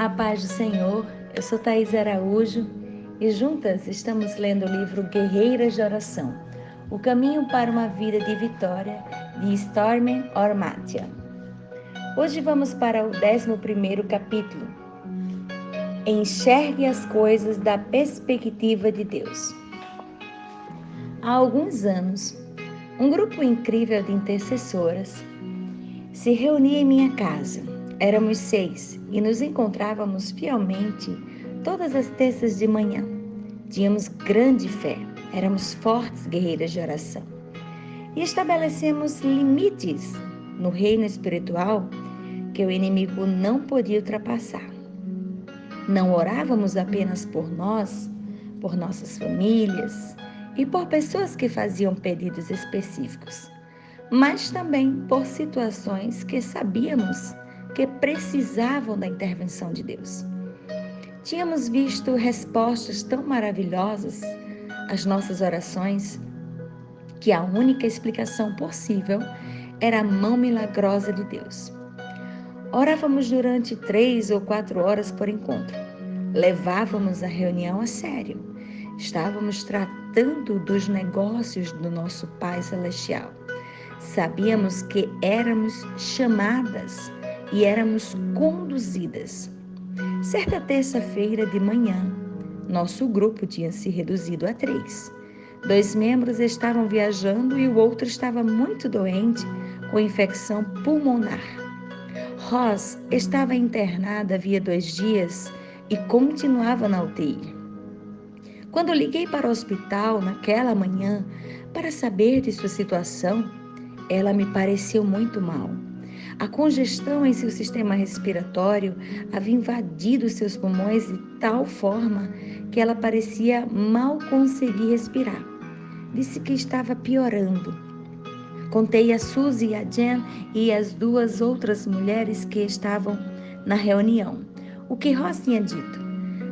A paz do Senhor, eu sou Thaís Araújo e juntas estamos lendo o livro Guerreiras de Oração, O Caminho para uma Vida de Vitória, de Stormy Omartian. Hoje vamos para o 11º capítulo. Enxergue as coisas da perspectiva de Deus. Há alguns anos, um grupo incrível de intercessoras se reunia em minha casa. Éramos 6 e nos encontrávamos fielmente todas as terças de manhã. Tínhamos grande fé, éramos fortes guerreiras de oração e estabelecemos limites no reino espiritual que o inimigo não podia ultrapassar. Não orávamos apenas por nós, por nossas famílias e por pessoas que faziam pedidos específicos, mas também por situações que sabíamos que precisavam da intervenção de Deus. Tínhamos visto respostas tão maravilhosas às nossas orações que a única explicação possível era a mão milagrosa de Deus. Orávamos durante 3 ou 4 horas por encontro. Levávamos a reunião a sério. Estávamos tratando dos negócios do nosso Pai Celestial. Sabíamos que éramos chamadas e éramos conduzidas. Certa terça-feira de manhã, nosso grupo tinha se reduzido a 3. 2 membros estavam viajando e o outro estava muito doente com infecção pulmonar. Ross estava internada havia 2 dias e continuava na UTI. Quando liguei para o hospital naquela manhã para saber de sua situação, ela me pareceu muito mal. A congestão em seu sistema respiratório havia invadido seus pulmões de tal forma que ela parecia mal conseguir respirar. Disse que estava piorando. Contei a Suzy, a Jen e as 2 outras mulheres que estavam na reunião o que Ross tinha dito.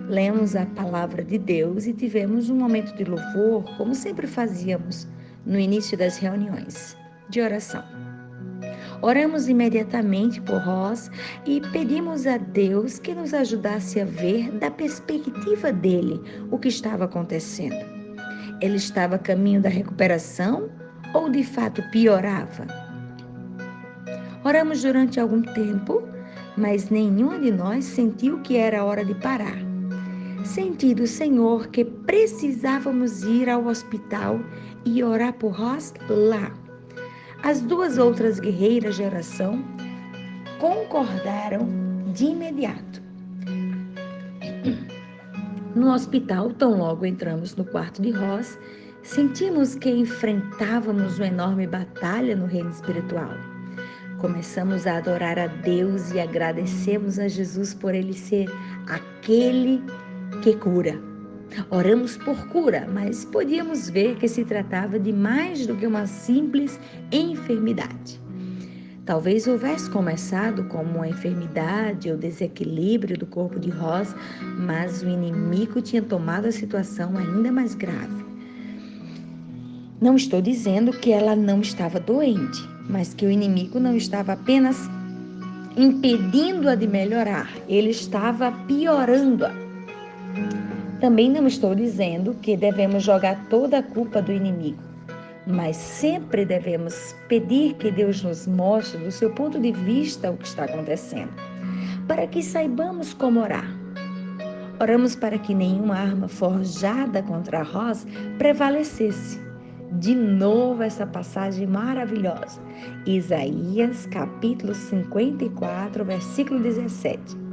Lemos a palavra de Deus e tivemos um momento de louvor, como sempre fazíamos no início das reuniões de oração. Oramos imediatamente por Ross e pedimos a Deus que nos ajudasse a ver da perspectiva dele o que estava acontecendo. Ele estava a caminho da recuperação ou de fato piorava? Oramos durante algum tempo, mas nenhuma de nós sentiu que era hora de parar. Senti do Senhor que precisávamos ir ao hospital e orar por Ross lá. As 2 outras guerreiras de oração concordaram de imediato. No hospital, tão logo entramos no quarto de Ross, sentimos que enfrentávamos uma enorme batalha no reino espiritual. Começamos a adorar a Deus e agradecemos a Jesus por ele ser aquele que cura. Oramos por cura, mas podíamos ver que se tratava de mais do que uma simples enfermidade. Talvez houvesse começado como uma enfermidade ou desequilíbrio do corpo de Ross, mas o inimigo tinha tomado a situação ainda mais grave. Não estou dizendo que ela não estava doente, mas que o inimigo não estava apenas impedindo-a de melhorar, ele estava piorando-a. Também não estou dizendo que devemos jogar toda a culpa do inimigo, mas sempre devemos pedir que Deus nos mostre do seu ponto de vista o que está acontecendo, para que saibamos como orar. Oramos para que nenhuma arma forjada contra Ross prevalecesse. De novo essa passagem maravilhosa, Isaías capítulo 54, versículo 17.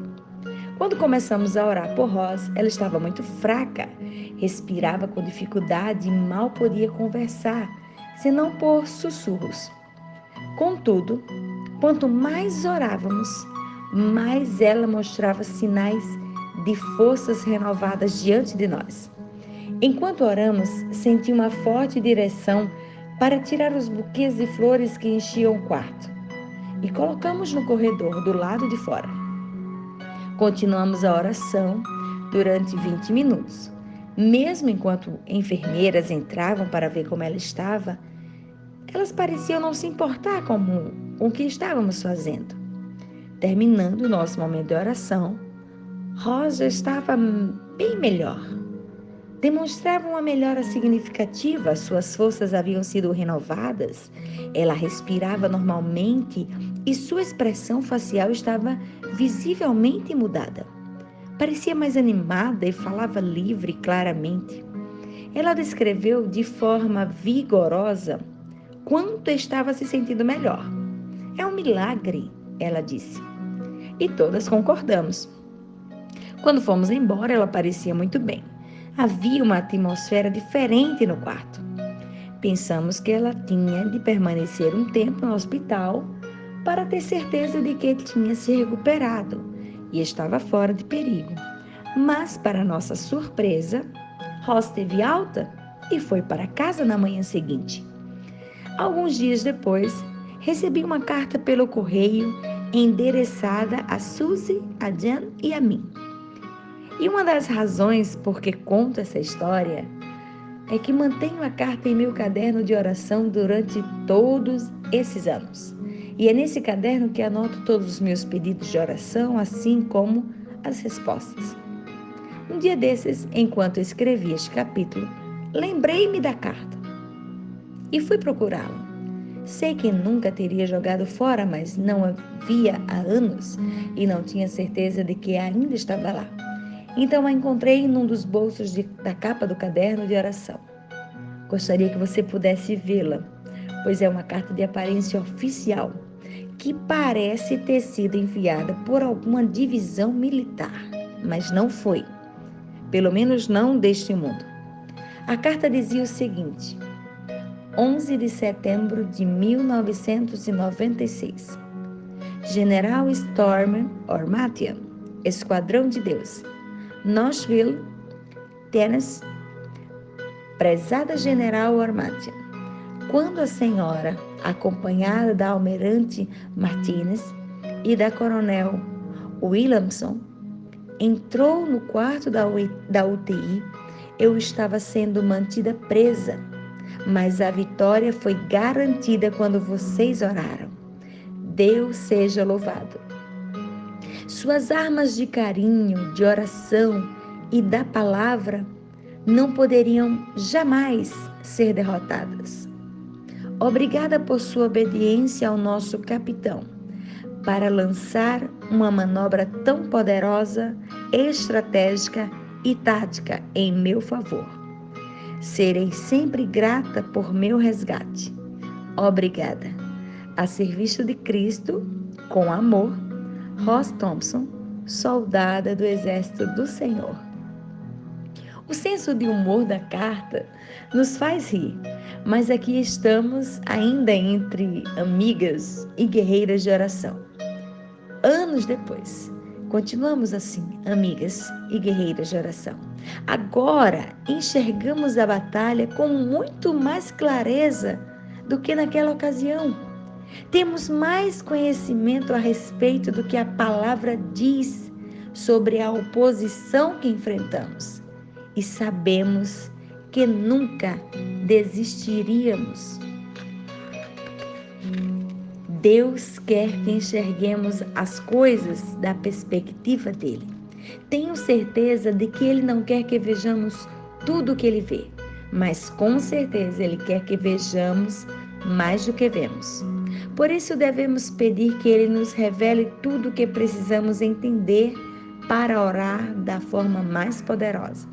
Quando começamos a orar por Ross, ela estava muito fraca, respirava com dificuldade e mal podia conversar, senão por sussurros. Contudo, quanto mais orávamos, mais ela mostrava sinais de forças renovadas diante de nós. Enquanto oramos, senti uma forte direção para tirar os buquês de flores que enchiam o quarto e colocamos no corredor do lado de fora. Continuamos a oração durante 20 minutos. Mesmo enquanto enfermeiras entravam para ver como ela estava, elas pareciam não se importar com o que estávamos fazendo. Terminando o nosso momento de oração, Rosa estava bem melhor. Demonstrava uma melhora significativa, suas forças haviam sido renovadas, ela respirava normalmente e sua expressão facial estava visivelmente mudada. Parecia mais animada e falava livre e claramente. Ela descreveu de forma vigorosa quanto estava se sentindo melhor. É um milagre, ela disse. E todas concordamos. Quando fomos embora, ela parecia muito bem. Havia uma atmosfera diferente no quarto. Pensamos que ela tinha de permanecer um tempo no hospital para ter certeza de que tinha se recuperado e estava fora de perigo. Mas, para nossa surpresa, Ross teve alta e foi para casa na manhã seguinte. Alguns dias depois, recebi uma carta pelo correio endereçada a Suzy, a Jan e a mim. E uma das razões por que conto essa história é que mantenho a carta em meu caderno de oração durante todos esses anos. E é nesse caderno que anoto todos os meus pedidos de oração, assim como as respostas. Um dia desses, enquanto escrevi este capítulo, lembrei-me da carta e fui procurá-la. Sei que nunca teria jogado fora, mas não a via há anos e não tinha certeza de que ainda estava lá. Então a encontrei num dos bolsos da capa do caderno de oração. Gostaria que você pudesse vê-la, pois é uma carta de aparência oficial, que parece ter sido enviada por alguma divisão militar, mas não foi, pelo menos não deste mundo. A carta dizia o seguinte: 11 de setembro de 1996. General Storm Ormatian, Esquadrão de Deus, Nashville, Tennessee. Prezada General Ormatian, quando a senhora, acompanhada da almirante Martinez e da coronel Williamson, entrou no quarto da UTI, eu estava sendo mantida presa, mas a vitória foi garantida quando vocês oraram. Deus seja louvado. Suas armas de carinho, de oração e da palavra não poderiam jamais ser derrotadas. Obrigada por sua obediência ao nosso capitão, para lançar uma manobra tão poderosa, estratégica e tática em meu favor. Serei sempre grata por meu resgate. Obrigada. A serviço de Cristo, com amor, Ross Thompson, soldada do Exército do Senhor. O senso de humor da carta nos faz rir, mas aqui estamos ainda entre amigas e guerreiras de oração. Anos depois, continuamos assim, amigas e guerreiras de oração. Agora enxergamos a batalha com muito mais clareza do que naquela ocasião. Temos mais conhecimento a respeito do que a palavra diz sobre a oposição que enfrentamos. E sabemos que nunca desistiríamos. Deus quer que enxerguemos as coisas da perspectiva dele. Tenho certeza de que ele não quer que vejamos tudo o que ele vê, mas com certeza ele quer que vejamos mais do que vemos. Por isso devemos pedir que ele nos revele tudo o que precisamos entender para orar da forma mais poderosa.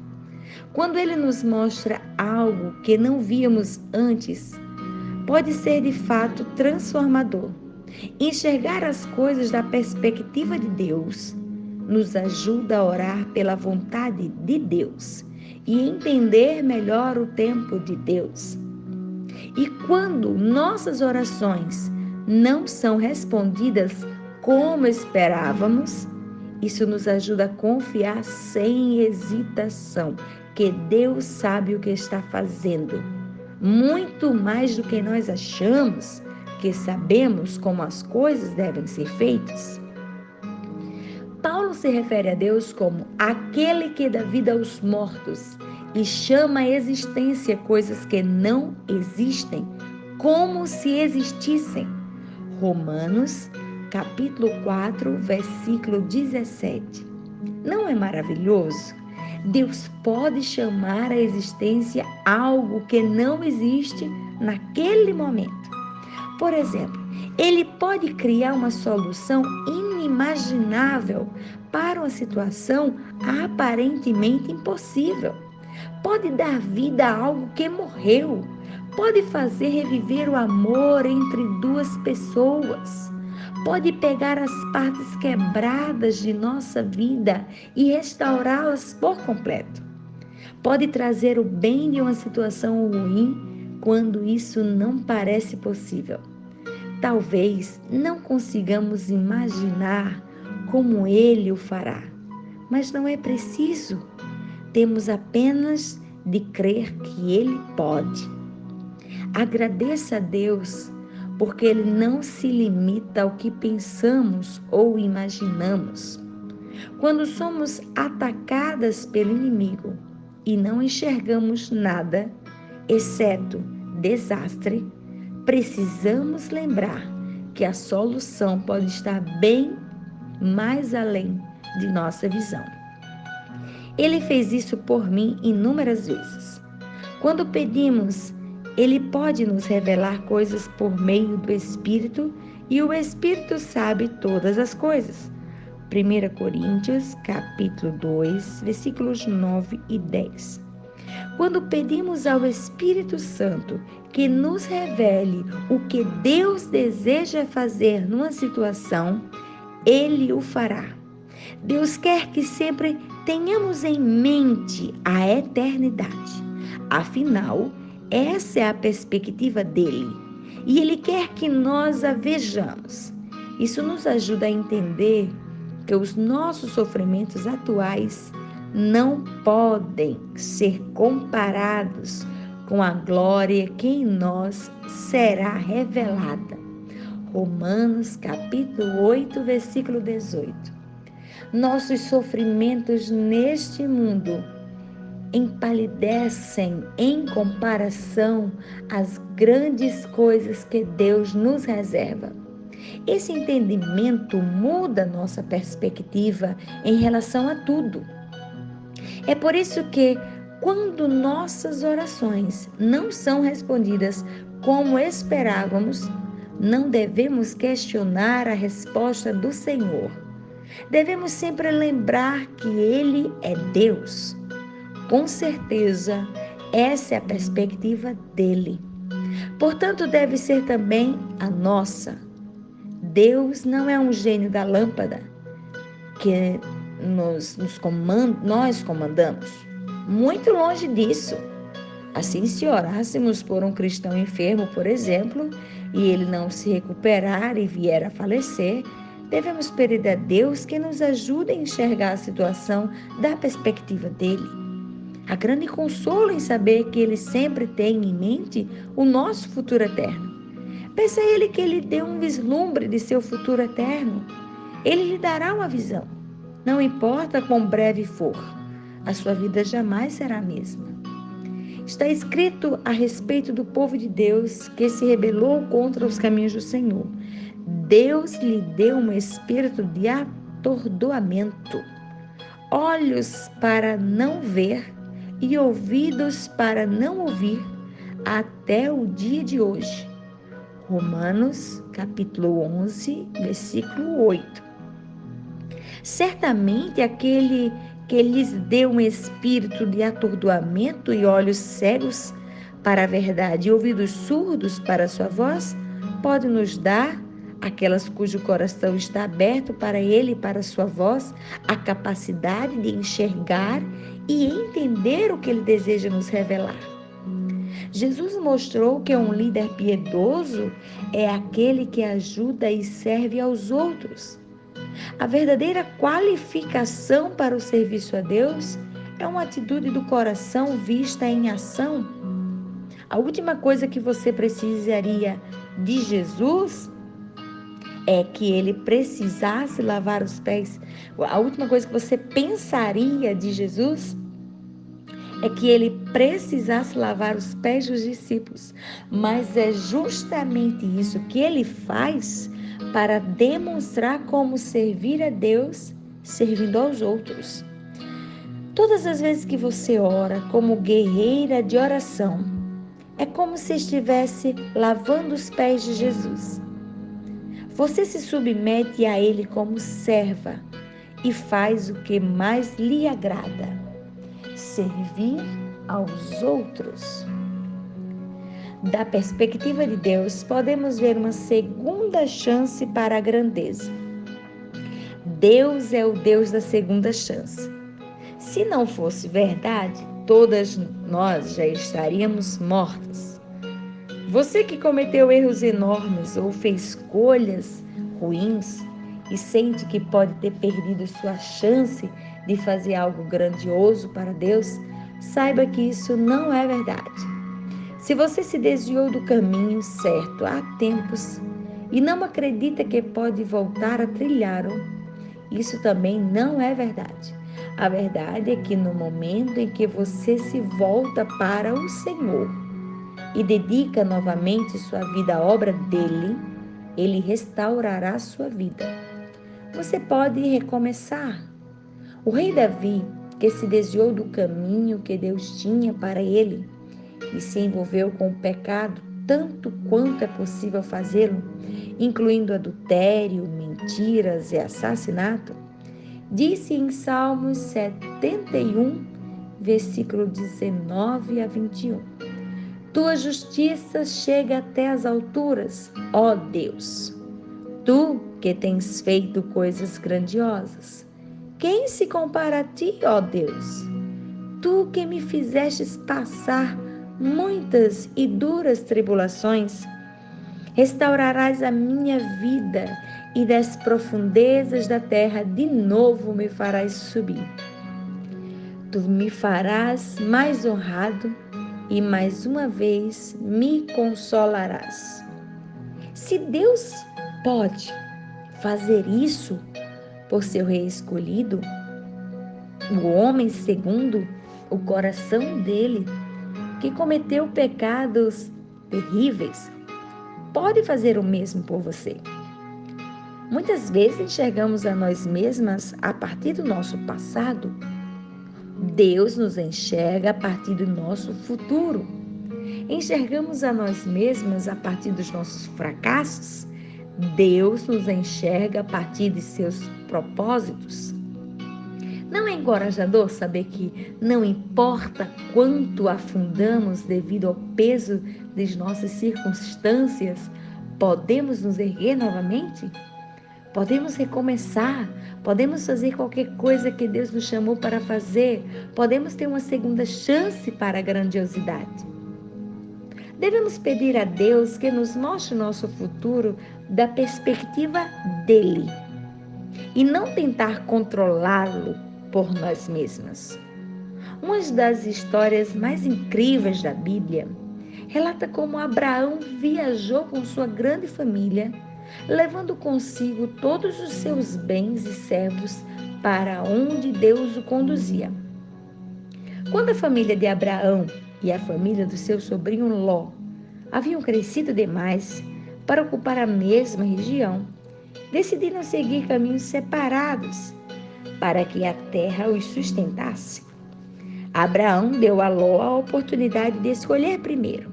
Quando ele nos mostra algo que não víamos antes, pode ser de fato transformador. Enxergar as coisas da perspectiva de Deus nos ajuda a orar pela vontade de Deus e entender melhor o tempo de Deus. E quando nossas orações não são respondidas como esperávamos, isso nos ajuda a confiar sem hesitação que Deus sabe o que está fazendo, muito mais do que nós achamos que sabemos como as coisas devem ser feitas. Paulo se refere a Deus como aquele que dá vida aos mortos e chama à existência coisas que não existem, como se existissem. Romanos, capítulo 4, versículo 17. Não é maravilhoso? Deus pode chamar à existência algo que não existe naquele momento. Por exemplo, Ele pode criar uma solução inimaginável para uma situação aparentemente impossível. Pode dar vida a algo que morreu. Pode fazer reviver o amor entre duas pessoas. Pode pegar as partes quebradas de nossa vida e restaurá-las por completo. Pode trazer o bem de uma situação ruim quando isso não parece possível. Talvez não consigamos imaginar como Ele o fará, mas não é preciso. Temos apenas de crer que Ele pode. Agradeça a Deus, porque Ele não se limita ao que pensamos ou imaginamos. Quando somos atacadas pelo inimigo e não enxergamos nada, exceto desastre, precisamos lembrar que a solução pode estar bem mais além de nossa visão. Ele fez isso por mim inúmeras vezes. Quando pedimos, Ele pode nos revelar coisas por meio do Espírito e o Espírito sabe todas as coisas. 1 Coríntios, capítulo 2, versículos 9 e 10. Quando pedimos ao Espírito Santo que nos revele o que Deus deseja fazer numa situação, Ele o fará. Deus quer que sempre tenhamos em mente a eternidade. Afinal, essa é a perspectiva dele e Ele quer que nós a vejamos. Isso nos ajuda a entender que os nossos sofrimentos atuais não podem ser comparados com a glória que em nós será revelada. Romanos capítulo 8, versículo 18. Nossos sofrimentos neste mundo empalidecem em comparação às grandes coisas que Deus nos reserva. Esse entendimento muda nossa perspectiva em relação a tudo. É por isso que, quando nossas orações não são respondidas como esperávamos, não devemos questionar a resposta do Senhor. Devemos sempre lembrar que Ele é Deus. Com certeza, essa é a perspectiva dele. Portanto, deve ser também a nossa. Deus não é um gênio da lâmpada que nós comandamos. Muito longe disso. Assim, se orássemos por um cristão enfermo, por exemplo, e ele não se recuperar e vier a falecer, devemos pedir a Deus que nos ajude a enxergar a situação da perspectiva dele. Há grande consolo em saber que Ele sempre tem em mente o nosso futuro eterno. Peça a Ele que Ele dê um vislumbre de seu futuro eterno. Ele lhe dará uma visão. Não importa quão breve for, a sua vida jamais será a mesma. Está escrito a respeito do povo de Deus que se rebelou contra os caminhos do Senhor. Deus lhe deu um espírito de atordoamento, olhos para não ver e ouvidos para não ouvir, até o dia de hoje. Romanos, capítulo 11, versículo 8. Certamente aquele que lhes deu um espírito de atordoamento e olhos cegos para a verdade e ouvidos surdos para a sua voz, pode nos dar, aquelas cujo coração está aberto para Ele e para a sua voz, a capacidade de enxergar e entender o que Ele deseja nos revelar. Jesus mostrou que um líder piedoso é aquele que ajuda e serve aos outros. A verdadeira qualificação para o serviço a Deus é uma atitude do coração vista em ação. A última coisa que você precisaria de Jesus é que Ele precisasse lavar os pés. A última coisa que você pensaria de Jesus é que Ele precisasse lavar os pés dos discípulos. Mas é justamente isso que Ele faz para demonstrar como servir a Deus servindo aos outros. Todas as vezes que você ora como guerreira de oração, é como se estivesse lavando os pés de Jesus. Você se submete a Ele como serva e faz o que mais lhe agrada: servir aos outros. Da perspectiva de Deus, podemos ver uma segunda chance para a grandeza. Deus é o Deus da segunda chance. Se não fosse verdade, todas nós já estaríamos mortas. Você que cometeu erros enormes ou fez escolhas ruins e sente que pode ter perdido sua chance de fazer algo grandioso para Deus, saiba que isso não é verdade. Se você se desviou do caminho certo há tempos e não acredita que pode voltar a trilhá-lo, isso também não é verdade. A verdade é que no momento em que você se volta para o Senhor e dedica novamente sua vida à obra dele, ele restaurará sua vida. Você pode recomeçar. O rei Davi, que se desviou do caminho que Deus tinha para ele e se envolveu com o pecado tanto quanto é possível fazê-lo, incluindo adultério, mentiras e assassinato, disse em Salmos 71, versículo 19 a 21: Tua justiça chega até as alturas, ó Deus. Tu que tens feito coisas grandiosas. Quem se compara a ti, ó Deus? Tu que me fizestes passar muitas e duras tribulações, restaurarás a minha vida e das profundezas da terra de novo me farás subir. Tu me farás mais honrado e mais uma vez me consolarás. Se Deus pode fazer isso por seu rei escolhido, o homem segundo o coração dele, que cometeu pecados terríveis, pode fazer o mesmo por você. Muitas vezes enxergamos a nós mesmas a partir do nosso passado. Deus nos enxerga a partir do nosso futuro. Enxergamos a nós mesmas a partir dos nossos fracassos. Deus nos enxerga a partir de seus propósitos. Não é encorajador saber que não importa quanto afundamos devido ao peso das nossas circunstâncias, podemos nos erguer novamente? Podemos recomeçar, podemos fazer qualquer coisa que Deus nos chamou para fazer, podemos ter uma segunda chance para a grandiosidade. Devemos pedir a Deus que nos mostre o nosso futuro da perspectiva dele e não tentar controlá-lo por nós mesmas. Uma das histórias mais incríveis da Bíblia relata como Abraão viajou com sua grande família, levando consigo todos os seus bens e servos para onde Deus o conduzia. Quando a família de Abraão e a família do seu sobrinho Ló haviam crescido demais para ocupar a mesma região, decidiram seguir caminhos separados para que a terra os sustentasse. Abraão deu a Ló a oportunidade de escolher primeiro.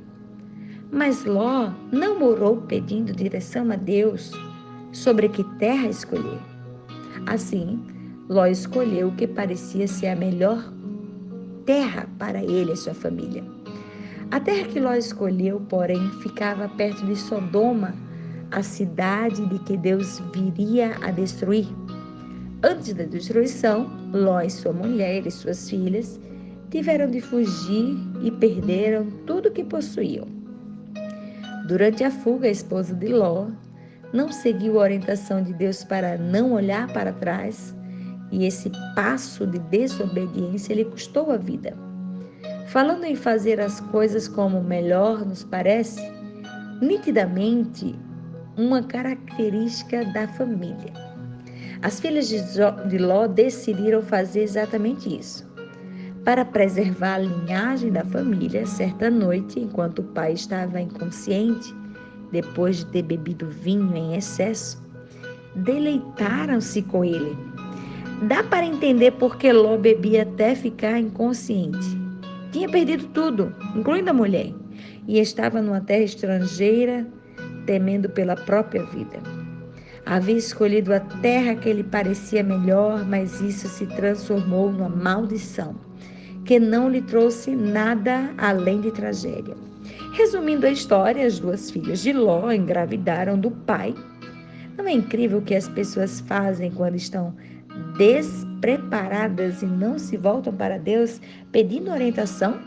Mas Ló não morou pedindo direção a Deus sobre que terra escolher. Assim, Ló escolheu o que parecia ser a melhor terra para ele e sua família. A terra que Ló escolheu, porém, ficava perto de Sodoma, a cidade de que Deus viria a destruir. Antes da destruição, Ló e sua mulher e suas filhas tiveram de fugir e perderam tudo o que possuíam. Durante a fuga, a esposa de Ló não seguiu a orientação de Deus para não olhar para trás, e esse passo de desobediência lhe custou a vida. Falando em fazer as coisas como melhor nos parece, nitidamente uma característica da família. As filhas de Ló decidiram fazer exatamente isso. Para preservar a linhagem da família, certa noite, enquanto o pai estava inconsciente, depois de ter bebido vinho em excesso, deleitaram-se com ele. Dá para entender por que Ló bebia até ficar inconsciente. Tinha perdido tudo, incluindo a mulher, e estava numa terra estrangeira, temendo pela própria vida. Havia escolhido a terra que lhe parecia melhor, mas isso se transformou numa maldição, que não lhe trouxe nada além de tragédia. Resumindo a história, as duas filhas de Ló engravidaram do pai. Não é incrível o que as pessoas fazem quando estão despreparadas e não se voltam para Deus pedindo orientação?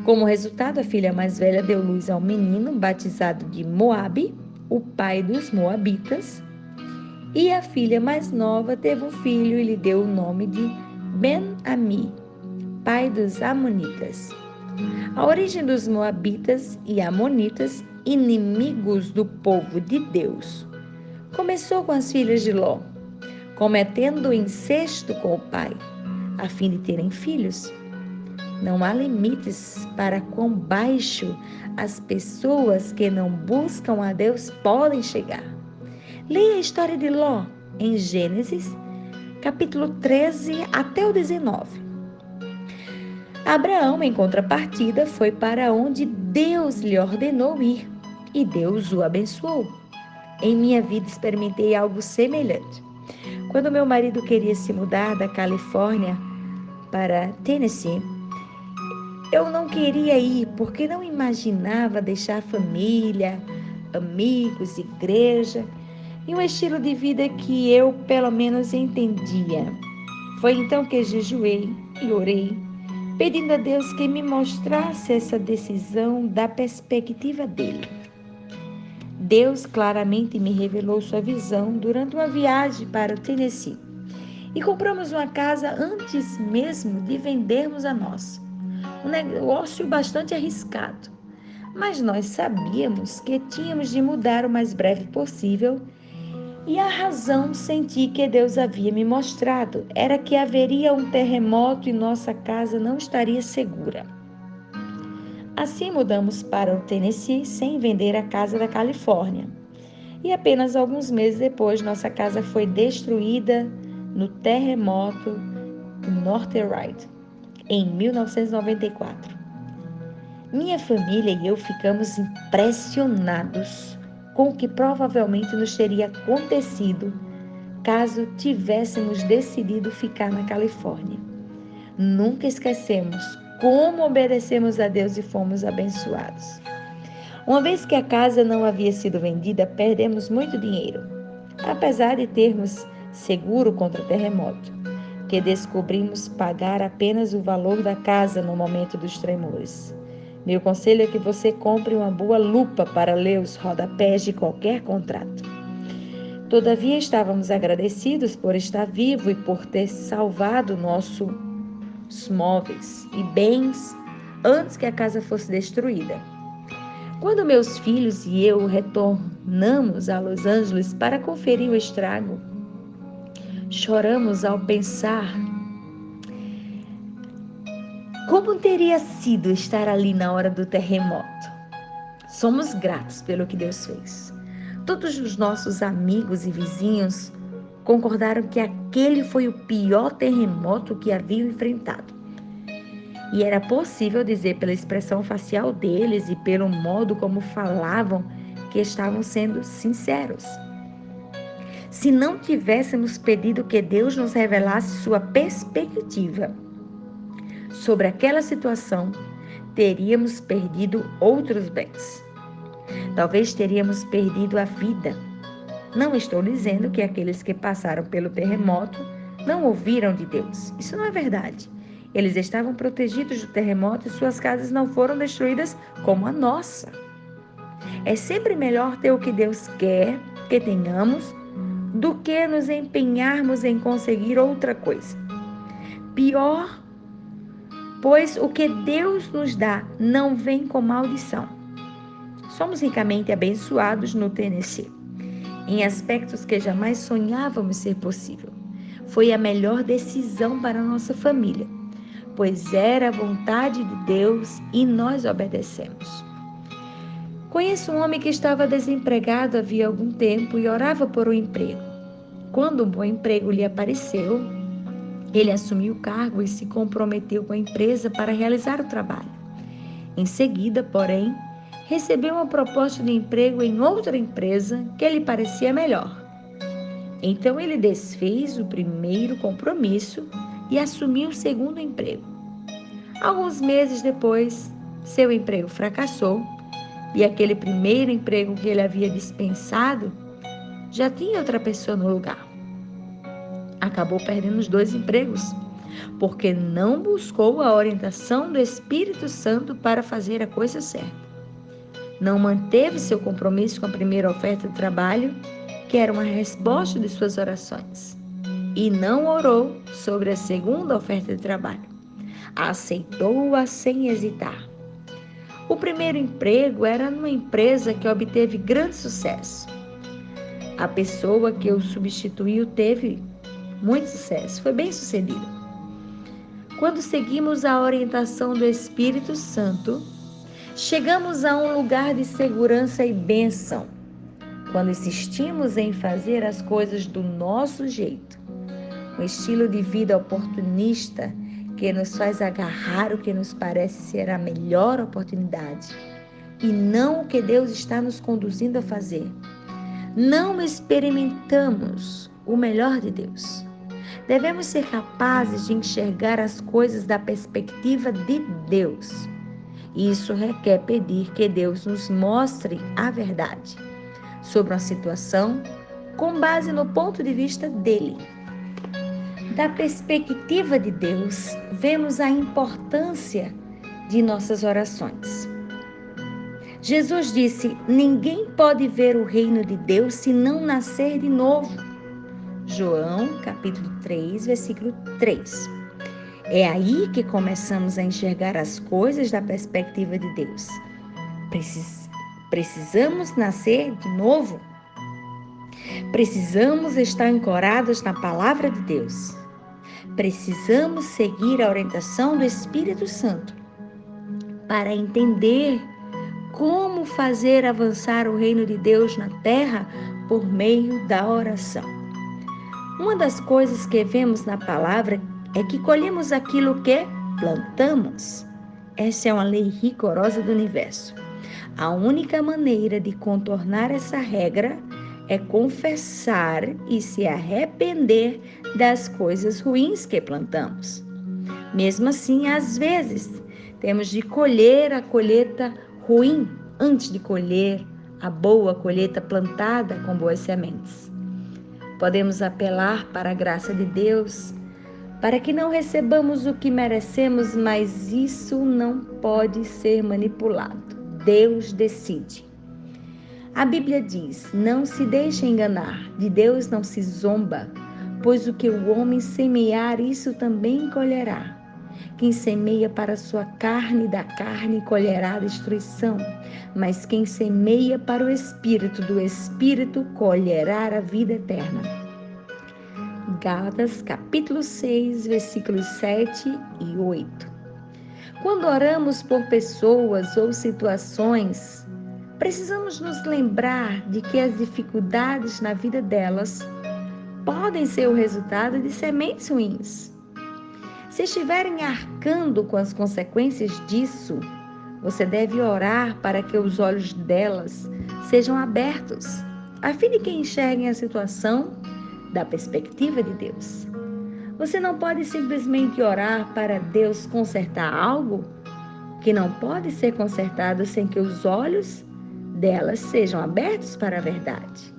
Como resultado, a filha mais velha deu luz a um menino batizado de Moabe, o pai dos Moabitas, e a filha mais nova teve um filho e lhe deu o nome de Ben-Ami, pai dos Amonitas. A origem dos Moabitas e Amonitas, inimigos do povo de Deus, começou com as filhas de Ló, cometendo incesto com o pai, a fim de terem filhos. Não há limites para quão baixo as pessoas que não buscam a Deus podem chegar. Leia a história de Ló em Gênesis, capítulo 13 até o 19. Abraão, em contrapartida, foi para onde Deus lhe ordenou ir e Deus o abençoou. Em minha vida experimentei algo semelhante. Quando meu marido queria se mudar da Califórnia para Tennessee, eu não queria ir porque não imaginava deixar família, amigos, igreja e um estilo de vida que eu pelo menos entendia. Foi então que jejuei e orei, pedindo a Deus que me mostrasse essa decisão da perspectiva dele. Deus claramente me revelou sua visão durante uma viagem para o Tennessee. E compramos uma casa antes mesmo de vendermos a nossa. Um negócio bastante arriscado. Mas nós sabíamos que tínhamos de mudar o mais breve possível e a razão senti que Deus havia me mostrado era que haveria um terremoto e nossa casa não estaria segura. Assim mudamos para o Tennessee sem vender a casa da Califórnia. E apenas alguns meses depois, nossa casa foi destruída no terremoto do Northridge, em 1994. Minha família e eu ficamos impressionados com o que provavelmente nos teria acontecido caso tivéssemos decidido ficar na Califórnia. Nunca esquecemos como obedecemos a Deus e fomos abençoados. Uma vez que a casa não havia sido vendida, perdemos muito dinheiro, apesar de termos seguro contra terremoto, que descobrimos pagar apenas o valor da casa no momento dos tremores. Meu conselho é que você compre uma boa lupa para ler os rodapés de qualquer contrato. Todavia, estávamos agradecidos por estar vivo e por ter salvado nossos móveis e bens antes que a casa fosse destruída. Quando meus filhos e eu retornamos a Los Angeles para conferir o estrago, choramos ao pensar como teria sido estar ali na hora do terremoto. Somos gratos pelo que Deus fez. Todos os nossos amigos e vizinhos concordaram que aquele foi o pior terremoto que haviam enfrentado. E era possível dizer pela expressão facial deles e pelo modo como falavam que estavam sendo sinceros. Se não tivéssemos pedido que Deus nos revelasse sua perspectiva sobre aquela situação, teríamos perdido outros bens. Talvez teríamos perdido a vida. Não estou dizendo que aqueles que passaram pelo terremoto não ouviram de Deus. Isso não é verdade. Eles estavam protegidos do terremoto e suas casas não foram destruídas como a nossa. É sempre melhor ter o que Deus quer que tenhamos do que nos empenharmos em conseguir outra coisa. Pior, pois o que Deus nos dá não vem com maldição. Somos ricamente abençoados no Tennessee, em aspectos que jamais sonhávamos ser possível. Foi a melhor decisão para a nossa família, pois era a vontade de Deus e nós obedecemos. Conheço um homem que estava desempregado havia algum tempo e orava por um emprego. Quando um bom emprego lhe apareceu, ele assumiu o cargo e se comprometeu com a empresa para realizar o trabalho. Em seguida, porém, recebeu uma proposta de emprego em outra empresa que lhe parecia melhor. Então ele desfez o primeiro compromisso e assumiu o segundo emprego. Alguns meses depois, seu emprego fracassou e aquele primeiro emprego que ele havia dispensado já tinha outra pessoa no lugar. Acabou perdendo os 2 empregos, porque não buscou a orientação do Espírito Santo para fazer a coisa certa. Não manteve seu compromisso com a primeira oferta de trabalho, que era uma resposta de suas orações, e não orou sobre a segunda oferta de trabalho. Aceitou-a sem hesitar. O primeiro emprego era numa empresa que obteve grande sucesso. A pessoa que o substituiu teve muito sucesso, foi bem sucedida. Quando seguimos a orientação do Espírito Santo, chegamos a um lugar de segurança e bênção. Quando insistimos em fazer as coisas do nosso jeito, um estilo de vida oportunista que nos faz agarrar o que nos parece ser a melhor oportunidade e não o que Deus está nos conduzindo a fazer. Não experimentamos o melhor de Deus. Devemos ser capazes de enxergar as coisas da perspectiva de Deus. Isso requer pedir que Deus nos mostre a verdade sobre uma situação com base no ponto de vista dele. Da perspectiva de Deus, vemos a importância de nossas orações. Jesus disse: ninguém pode ver o reino de Deus se não nascer de novo. João, capítulo 3, versículo 3. É aí que começamos a enxergar as coisas da perspectiva de Deus. Precisamos nascer de novo. Precisamos estar ancorados na palavra de Deus. Precisamos seguir a orientação do Espírito Santo para entender como fazer avançar o reino de Deus na terra por meio da oração. Uma das coisas que vemos na palavra é que colhemos aquilo que plantamos. Essa é uma lei rigorosa do universo. A única maneira de contornar essa regra é confessar e se arrepender das coisas ruins que plantamos. Mesmo assim, às vezes, temos de colher a colheita ruim antes de colher a boa colheita plantada com boas sementes. Podemos apelar para a graça de Deus para que não recebamos o que merecemos, mas isso não pode ser manipulado. Deus decide. A Bíblia diz: não se deixe enganar, de Deus não se zomba, pois o que o homem semear, isso também colherá. Quem semeia para a sua carne, da carne colherá destruição, mas quem semeia para o Espírito, do Espírito colherá a vida eterna. Gálatas, capítulo 6, versículos 7 e 8. Quando oramos por pessoas ou situações, precisamos nos lembrar de que as dificuldades na vida delas podem ser o resultado de sementes ruins. Se estiverem arcando com as consequências disso, você deve orar para que os olhos delas sejam abertos, a fim de que enxerguem a situação da perspectiva de Deus. Você não pode simplesmente orar para Deus consertar algo que não pode ser consertado sem que os olhos delas sejam abertos para a verdade.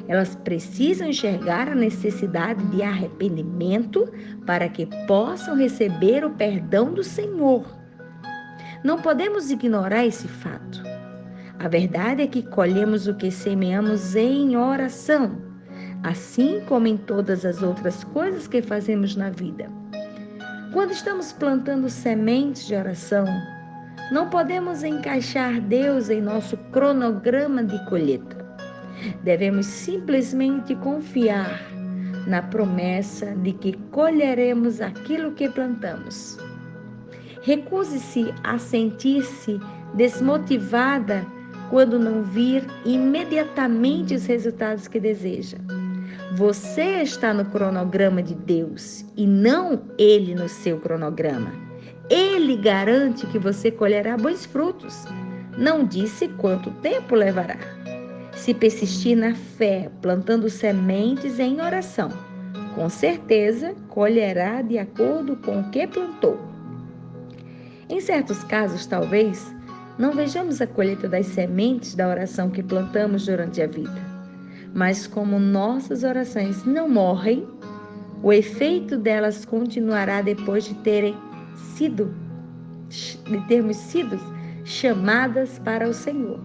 Elas precisam enxergar a necessidade de arrependimento para que possam receber o perdão do Senhor. Não podemos ignorar esse fato. A verdade é que colhemos o que semeamos em oração, assim como em todas as outras coisas que fazemos na vida. Quando estamos plantando sementes de oração, não podemos encaixar Deus em nosso cronograma de colheita. Devemos simplesmente confiar na promessa de que colheremos aquilo que plantamos. Recuse-se a sentir-se desmotivada quando não vir imediatamente os resultados que deseja. Você está no cronograma de Deus e não Ele no seu cronograma. Ele garante que você colherá bons frutos. Não disse quanto tempo levará. Se persistir na fé, plantando sementes em oração, com certeza colherá de acordo com o que plantou. Em certos casos, talvez, não vejamos a colheita das sementes da oração que plantamos durante a vida. Mas como nossas orações não morrem, o efeito delas continuará depois de termos sido chamadas para o Senhor.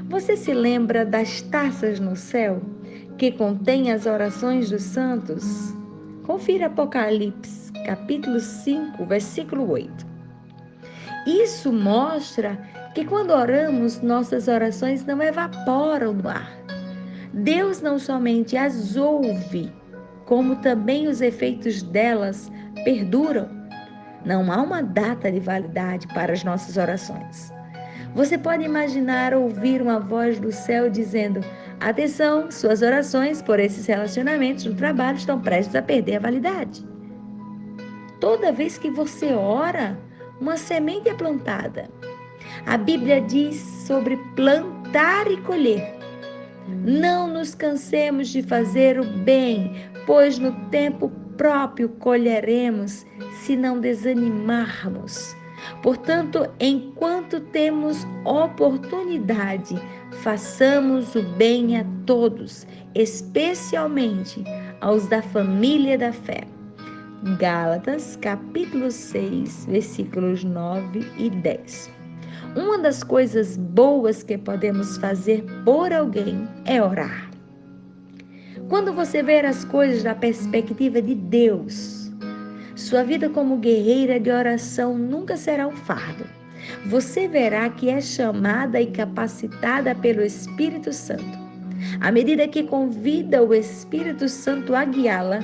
Você se lembra das taças no céu que contêm as orações dos santos? Confira Apocalipse, capítulo 5, versículo 8. Isso mostra que quando oramos, nossas orações não evaporam no ar. Deus não somente as ouve, como também os efeitos delas perduram. Não há uma data de validade para as nossas orações. Você pode imaginar ouvir uma voz do céu dizendo: atenção, suas orações por esses relacionamentos no trabalho estão prestes a perder a validade. Toda vez que você ora, uma semente é plantada. A Bíblia diz sobre plantar e colher. Não nos cansemos de fazer o bem, pois no tempo próprio colheremos, se não desanimarmos. Portanto, enquanto temos oportunidade, façamos o bem a todos, especialmente aos da família da fé. Gálatas, capítulo 6, versículos 9 e 10. Uma das coisas boas que podemos fazer por alguém é orar. Quando você ver as coisas da perspectiva de Deus, sua vida como guerreira de oração nunca será um fardo. Você verá que é chamada e capacitada pelo Espírito Santo. À medida que convida o Espírito Santo a guiá-la,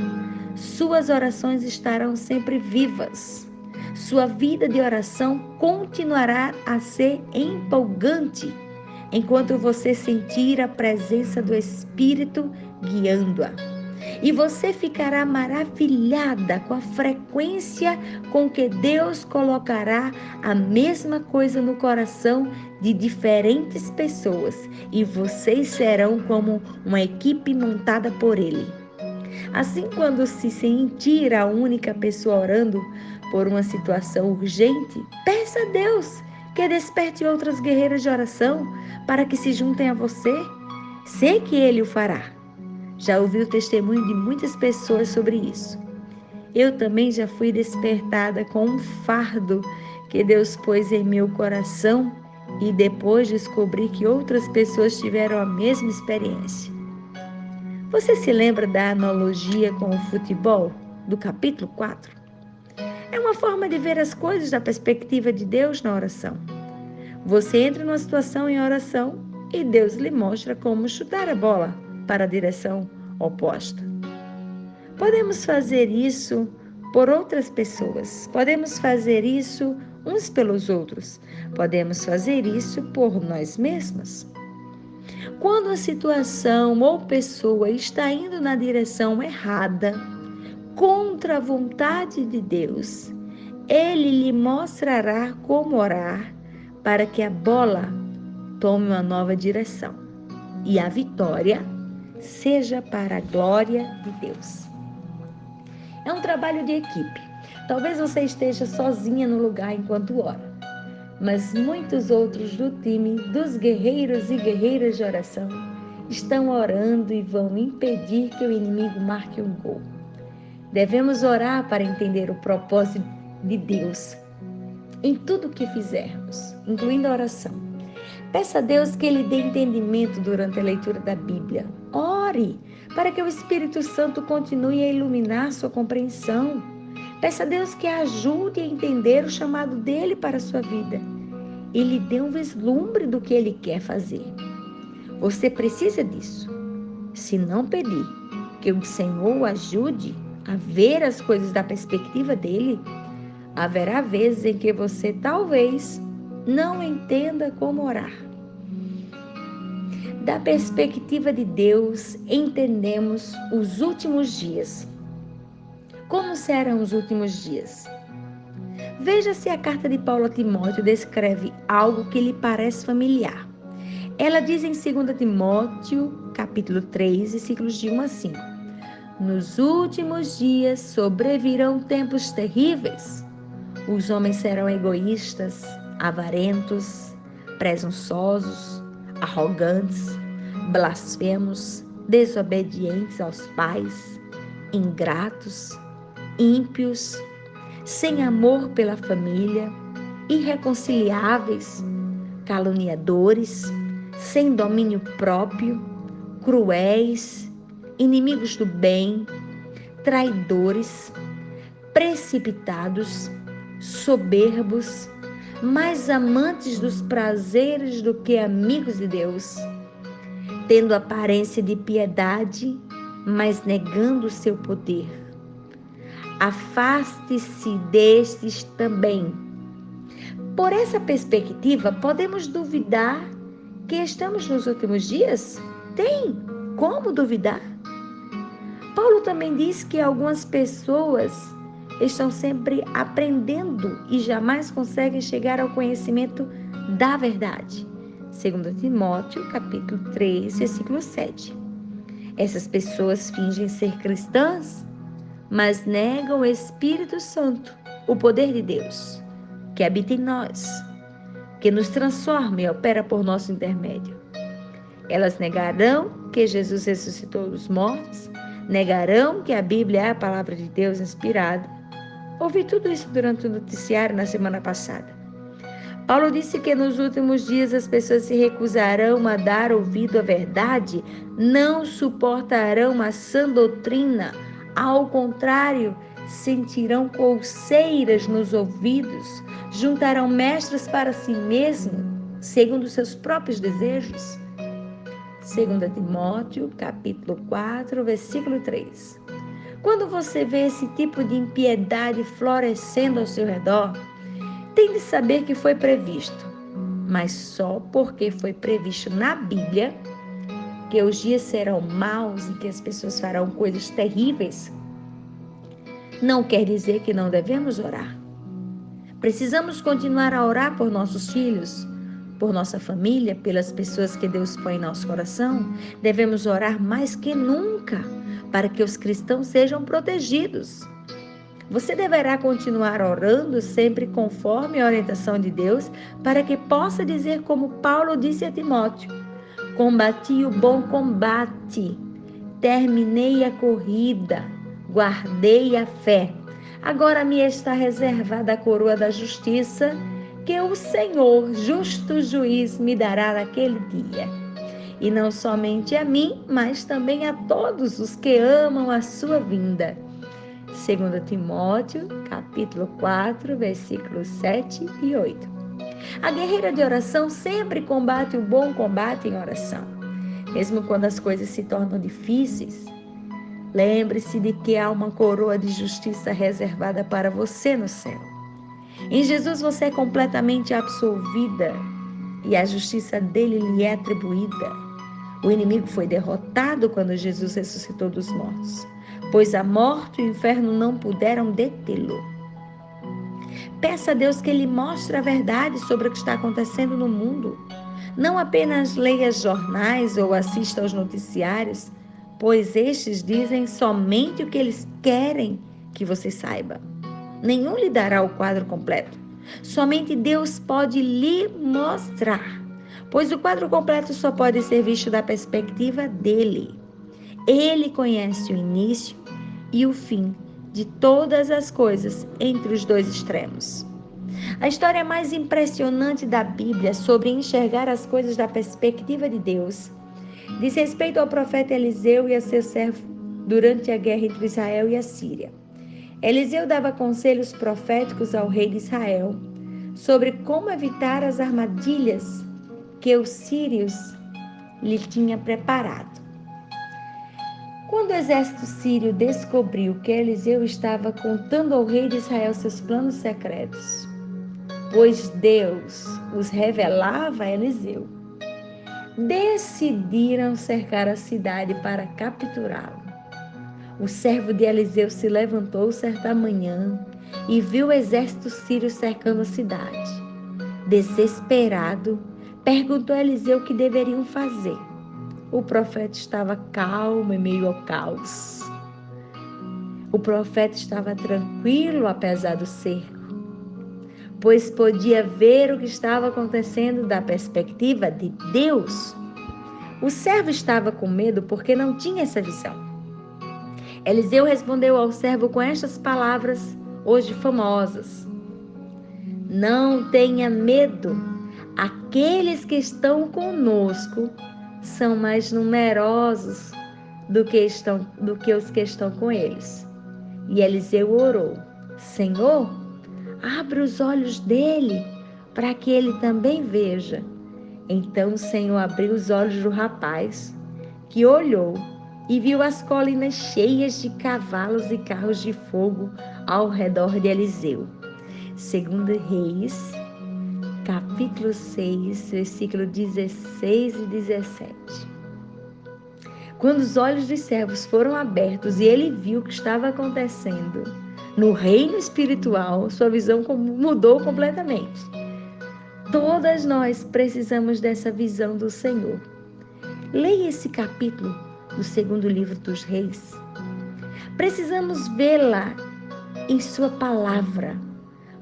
suas orações estarão sempre vivas. Sua vida de oração continuará a ser empolgante enquanto você sentir a presença do Espírito guiando-a. E você ficará maravilhada com a frequência com que Deus colocará a mesma coisa no coração de diferentes pessoas e vocês serão como uma equipe montada por Ele. Assim, quando se sentir a única pessoa orando por uma situação urgente, peça a Deus que desperte outras guerreiras de oração para que se juntem a você. Sei que Ele o fará. Já ouvi o testemunho de muitas pessoas sobre isso. Eu também já fui despertada com um fardo que Deus pôs em meu coração e depois descobri que outras pessoas tiveram a mesma experiência. Você se lembra da analogia com o futebol, do capítulo 4? É uma forma de ver as coisas da perspectiva de Deus na oração. Você entra numa situação em oração e Deus lhe mostra como chutar a bola para a direção oposta. Podemos fazer isso por outras pessoas. Podemos fazer isso uns pelos outros. Podemos fazer isso por nós mesmos. Quando a situação ou pessoa está indo na direção errada, contra a vontade de Deus, Ele lhe mostrará como orar para que a bola tome uma nova direção e a vitória seja para a glória de Deus. É um trabalho de equipe. Talvez você esteja sozinha no lugar enquanto ora, mas muitos outros do time dos guerreiros e guerreiras de oração estão orando e vão impedir que o inimigo marque um gol. Devemos orar para entender o propósito de Deus em tudo o que fizermos, incluindo a oração. Peça a Deus que Ele dê entendimento durante a leitura da Bíblia. Ore para que o Espírito Santo continue a iluminar sua compreensão. Peça a Deus que a ajude a entender o chamado dele para a sua vida e lhe dê um vislumbre do que Ele quer fazer. Você precisa disso. Se não pedir que o Senhor o ajude a ver as coisas da perspectiva dele, haverá vezes em que você talvez não entenda como orar. Da perspectiva de Deus, entendemos os últimos dias. Como serão os últimos dias? Veja se a carta de Paulo a Timóteo descreve algo que lhe parece familiar. Ela diz em 2 Timóteo, capítulo 3, versículos de 1 a 5. Nos últimos dias sobrevirão tempos terríveis. Os homens serão egoístas, avarentos, presunçosos, arrogantes, blasfemos, desobedientes aos pais, ingratos, ímpios, sem amor pela família, irreconciliáveis, caluniadores, sem domínio próprio, cruéis, inimigos do bem, traidores, precipitados, soberbos, mais amantes dos prazeres do que amigos de Deus, tendo aparência de piedade, mas negando o seu poder. Afaste-se destes também. Por essa perspectiva, podemos duvidar que estamos nos últimos dias? Tem como duvidar? Paulo também diz que algumas pessoas estão sempre aprendendo e jamais conseguem chegar ao conhecimento da verdade. 2 Timóteo, capítulo 3, versículo 7. Essas pessoas fingem ser cristãs, mas negam o Espírito Santo, o poder de Deus, que habita em nós, que nos transforma e opera por nosso intermédio. Elas negarão que Jesus ressuscitou dos mortos, negarão que a Bíblia é a palavra de Deus inspirada. Ouvi tudo isso durante o noticiário na semana passada. Paulo disse que nos últimos dias as pessoas se recusarão a dar ouvido à verdade, não suportarão a sã doutrina, ao contrário, sentirão coceiras nos ouvidos, juntarão mestres para si mesmos, segundo seus próprios desejos. 2 Timóteo, capítulo 4, versículo 3. Quando você vê esse tipo de impiedade florescendo ao seu redor, tem de saber que foi previsto, mas só porque foi previsto na Bíblia que os dias serão maus e que as pessoas farão coisas terríveis, não quer dizer que não devemos orar. Precisamos continuar a orar por nossos filhos, por nossa família, pelas pessoas que Deus põe em nosso coração. Devemos orar mais que nunca para que os cristãos sejam protegidos. Você deverá continuar orando sempre conforme a orientação de Deus, para que possa dizer como Paulo disse a Timóteo: combati o bom combate, terminei a corrida, guardei a fé. Agora me está reservada a coroa da justiça, que o Senhor, justo juiz, me dará naquele dia. E não somente a mim, mas também a todos os que amam a sua vinda. 2 Timóteo, capítulo 4, versículos 7 e 8. A guerreira de oração sempre combate o bom combate em oração. Mesmo quando as coisas se tornam difíceis, lembre-se de que há uma coroa de justiça reservada para você no céu. Em Jesus você é completamente absolvida e a justiça dele lhe é atribuída. O inimigo foi derrotado quando Jesus ressuscitou dos mortos, pois a morte e o inferno não puderam detê-lo. Peça a Deus que Ele mostre a verdade sobre o que está acontecendo no mundo. Não apenas leia jornais ou assista aos noticiários, pois estes dizem somente o que eles querem que você saiba. Nenhum lhe dará o quadro completo. Somente Deus pode lhe mostrar, pois o quadro completo só pode ser visto da perspectiva dele. Ele conhece o início e o fim de todas as coisas entre os dois extremos. A história mais impressionante da Bíblia sobre enxergar as coisas da perspectiva de Deus diz respeito ao profeta Eliseu e a seu servo durante a guerra entre Israel e a Síria. Eliseu dava conselhos proféticos ao rei de Israel sobre como evitar as armadilhas que os sírios lhe tinham preparado. Quando o exército sírio descobriu que Eliseu estava contando ao rei de Israel seus planos secretos, pois Deus os revelava a Eliseu, decidiram cercar a cidade para capturá-lo. O servo de Eliseu se levantou certa manhã e viu o exército sírio cercando a cidade. Desesperado, perguntou a Eliseu o que deveriam fazer. O profeta estava calmo em meio ao caos. O profeta estava tranquilo apesar do cerco, pois podia ver o que estava acontecendo da perspectiva de Deus. O servo estava com medo porque não tinha essa visão. Eliseu respondeu ao servo com estas palavras, hoje famosas: Não tenha medo, aqueles que estão conosco são mais numerosos do que os que estão com eles. E Eliseu orou: Senhor, abre os olhos dele, para que ele também veja. Então o Senhor abriu os olhos do rapaz, que olhou e viu as colinas cheias de cavalos e carros de fogo ao redor de Eliseu. 2 Reis, capítulo 6, versículo 16 e 17. Quando os olhos dos servos foram abertos e ele viu o que estava acontecendo no reino espiritual, sua visão mudou completamente. Todas nós precisamos dessa visão do Senhor. Leia esse capítulo do 2º livro dos Reis. Precisamos vê-la em sua palavra,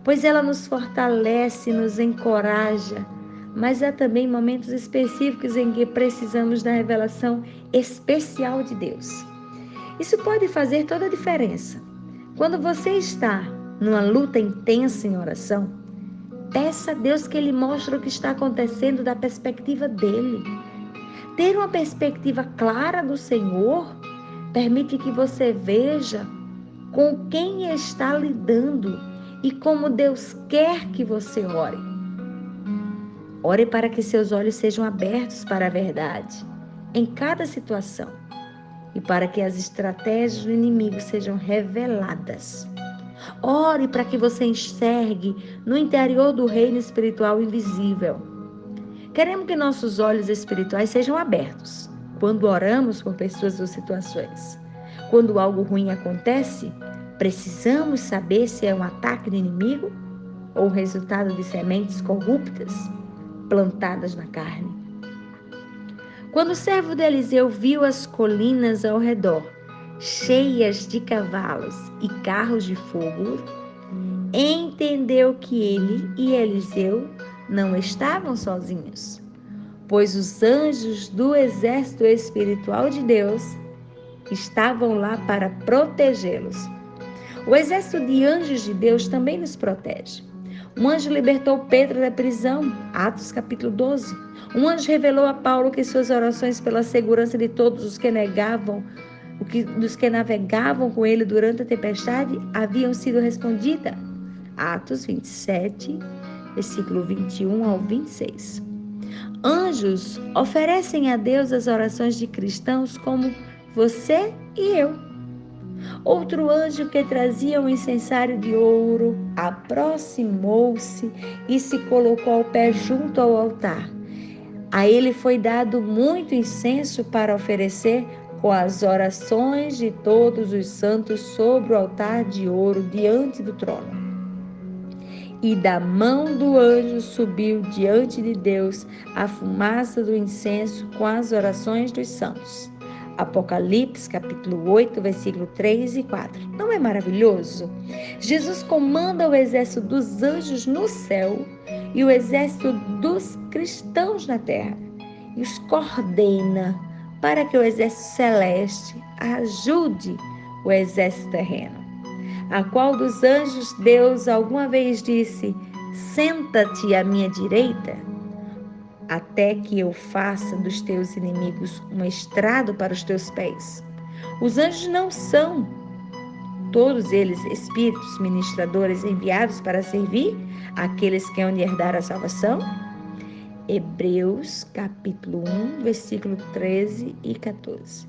pois ela nos fortalece, nos encoraja, mas há também momentos específicos em que precisamos da revelação especial de Deus. Isso pode fazer toda a diferença. Quando você está numa luta intensa em oração, peça a Deus que Ele mostre o que está acontecendo da perspectiva dEle. Ter uma perspectiva clara do Senhor permite que você veja com quem está lidando e como Deus quer que você ore. Ore para que seus olhos sejam abertos para a verdade em cada situação e para que as estratégias do inimigo sejam reveladas. Ore para que você enxergue no interior do reino espiritual invisível. Queremos que nossos olhos espirituais sejam abertos quando oramos por pessoas ou situações. Quando algo ruim acontece, precisamos saber se é um ataque do inimigo ou resultado de sementes corruptas plantadas na carne. Quando o servo de Eliseu viu as colinas ao redor, cheias de cavalos e carros de fogo, entendeu que ele e Eliseu não estavam sozinhos, pois os anjos do exército espiritual de Deus estavam lá para protegê-los. O exército de anjos de Deus também nos protege. Um anjo libertou Pedro da prisão, Atos capítulo 12. Um anjo revelou a Paulo que suas orações pela segurança de todos os que dos que navegavam com ele durante a tempestade haviam sido respondidas. Atos 27, versículo 21 ao 26. Anjos oferecem a Deus as orações de cristãos como você e eu. Outro anjo que trazia um incensário de ouro aproximou-se e se colocou ao pé junto ao altar. A ele foi dado muito incenso para oferecer com as orações de todos os santos sobre o altar de ouro diante do trono. E da mão do anjo subiu diante de Deus a fumaça do incenso com as orações dos santos. Apocalipse, capítulo 8, versículo 3 e 4. Não é maravilhoso? Jesus comanda o exército dos anjos no céu e o exército dos cristãos na terra e os coordena para que o exército celeste ajude o exército terreno. A qual dos anjos Deus alguma vez disse: senta-te à minha direita, até que eu faça dos teus inimigos um estrado para os teus pés. Os anjos não são todos eles espíritos ministradores enviados para servir aqueles que hão de herdar a salvação? Hebreus capítulo 1, versículo 13 e 14.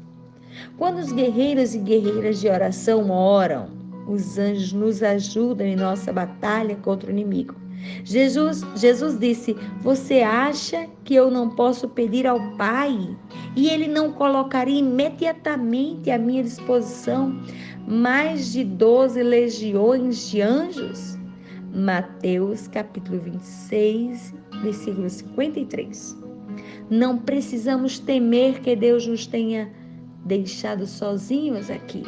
Quando os guerreiros e guerreiras de oração oram, os anjos nos ajudam em nossa batalha contra o inimigo. Jesus disse: você acha que eu não posso pedir ao Pai e Ele não colocaria imediatamente à minha disposição mais de 12 legiões de anjos? Mateus capítulo 26, versículo 53. Não precisamos temer que Deus nos tenha deixado sozinhos aqui,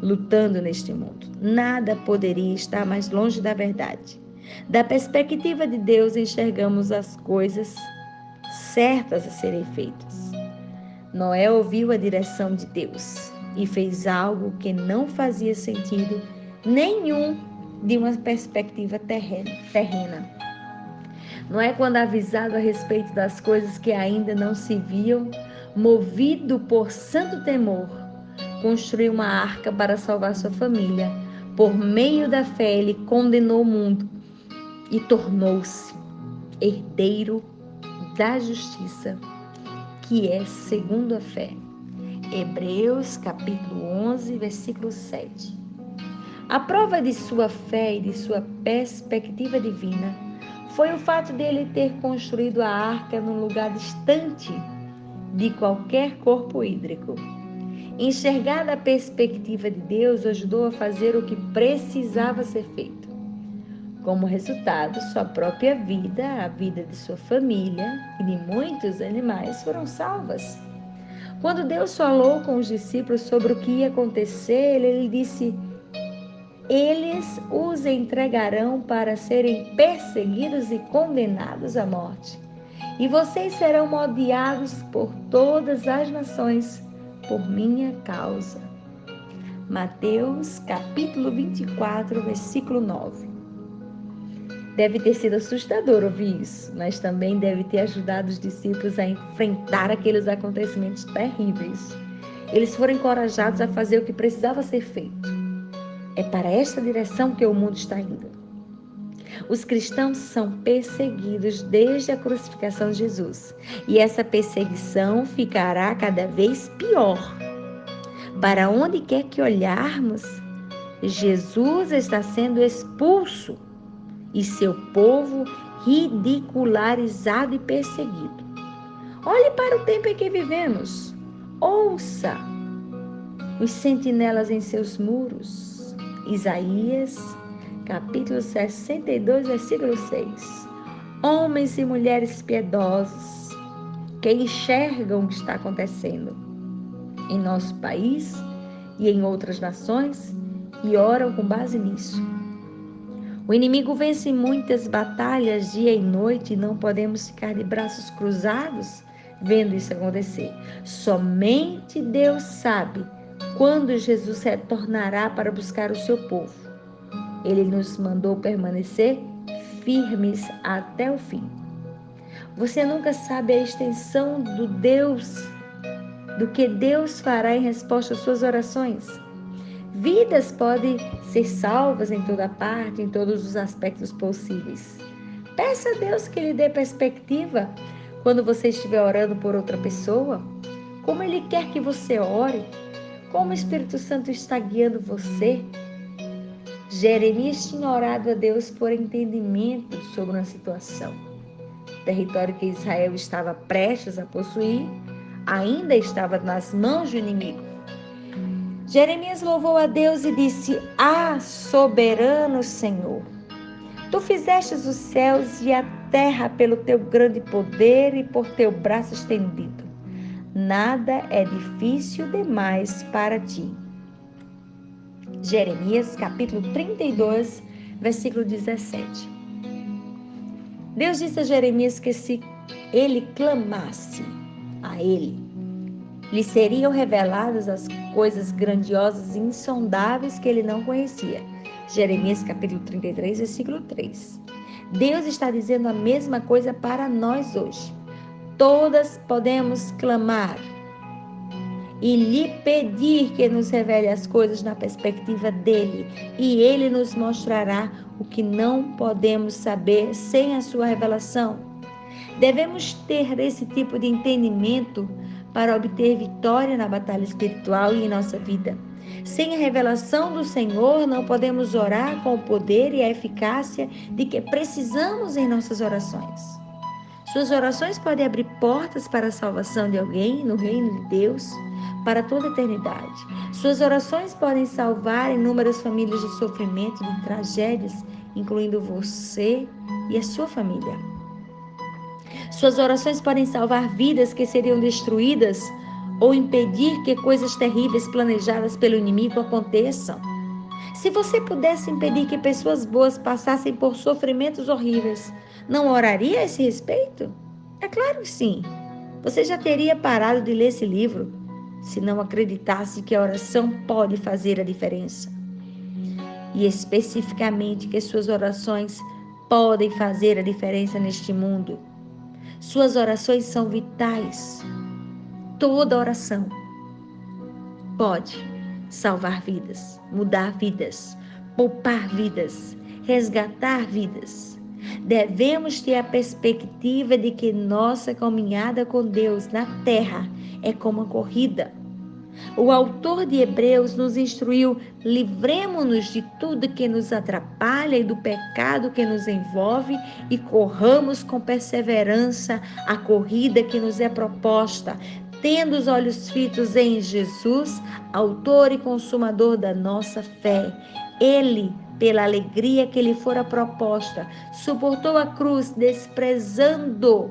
lutando neste mundo. Nada poderia estar mais longe da verdade. Da perspectiva de Deus, enxergamos as coisas certas a serem feitas. Noé ouviu a direção de Deus e fez algo que não fazia sentido nenhum de uma perspectiva terrena. Noé, quando avisado a respeito das coisas que ainda não se viam, movido por santo temor, construiu uma arca para salvar sua família. Por meio da fé, ele condenou o mundo e tornou-se herdeiro da justiça, que é segundo a fé. Hebreus capítulo 11, versículo 7. A prova de sua fé e de sua perspectiva divina foi o fato dele ter construído a arca num lugar distante de qualquer corpo hídrico. Enxergar da perspectiva de Deus ajudou a fazer o que precisava ser feito. Como resultado, sua própria vida, a vida de sua família e de muitos animais foram salvas. Quando Deus falou com os discípulos sobre o que ia acontecer, ele disse: eles os entregarão para serem perseguidos e condenados à morte. E vocês serão odiados por todas as nações por minha causa. Mateus capítulo 24, versículo 9. Deve ter sido assustador ouvir isso, mas também deve ter ajudado os discípulos a enfrentar aqueles acontecimentos terríveis. Eles foram encorajados a fazer o que precisava ser feito. É para esta direção que o mundo está indo. Os cristãos são perseguidos desde a crucificação de Jesus. E essa perseguição ficará cada vez pior. Para onde quer que olharmos, Jesus está sendo expulso e seu povo ridicularizado e perseguido. Olhe para o tempo em que vivemos. Ouça os sentinelas em seus muros. Isaías, capítulo 62, versículo 6. Homens e mulheres piedosos que enxergam o que está acontecendo em nosso país e em outras nações e oram com base nisso. O inimigo vence muitas batalhas dia e noite e não podemos ficar de braços cruzados vendo isso acontecer. Somente Deus sabe quando Jesus retornará para buscar o seu povo. Ele nos mandou permanecer firmes até o fim. Você nunca sabe a extensão do que Deus fará em resposta às suas orações. Vidas podem ser salvas em toda parte, em todos os aspectos possíveis. Peça a Deus que lhe dê perspectiva quando você estiver orando por outra pessoa. Como Ele quer que você ore. Como o Espírito Santo está guiando você. Jeremias tinha orado a Deus por entendimento sobre uma situação. O território que Israel estava prestes a possuir ainda estava nas mãos do inimigo. Jeremias louvou a Deus e disse: Ah, soberano Senhor, Tu fizestes os céus e a terra pelo Teu grande poder e por Teu braço estendido. Nada é difícil demais para Ti. Jeremias capítulo 32, versículo 17. Deus disse a Jeremias que se ele clamasse a ele, lhe seriam reveladas as coisas grandiosas e insondáveis que ele não conhecia. Jeremias capítulo 33, versículo 3. Deus está dizendo a mesma coisa para nós hoje. Todas podemos clamar e lhe pedir que nos revele as coisas na perspectiva dele, e ele nos mostrará o que não podemos saber sem a sua revelação. Devemos ter esse tipo de entendimento para obter vitória na batalha espiritual e em nossa vida. Sem a revelação do Senhor, não podemos orar com o poder e a eficácia de que precisamos em nossas orações. Suas orações podem abrir portas para a salvação de alguém no reino de Deus para toda a eternidade. Suas orações podem salvar inúmeras famílias de sofrimento, de tragédias, incluindo você e a sua família. Suas orações podem salvar vidas que seriam destruídas ou impedir que coisas terríveis planejadas pelo inimigo aconteçam. Se você pudesse impedir que pessoas boas passassem por sofrimentos horríveis, não oraria a esse respeito? É claro que sim. Você já teria parado de ler esse livro se não acreditasse que a oração pode fazer a diferença. E especificamente que suas orações podem fazer a diferença neste mundo. Suas orações são vitais. Toda oração pode salvar vidas, mudar vidas, poupar vidas, resgatar vidas. Devemos ter a perspectiva de que nossa caminhada com Deus na terra é como uma corrida. O autor de Hebreus nos instruiu: livremo-nos de tudo que nos atrapalha e do pecado que nos envolve e corramos com perseverança a corrida que nos é proposta, tendo os olhos fitos em Jesus, autor e consumador da nossa fé. Ele, pela alegria que lhe fora proposta, suportou a cruz, desprezando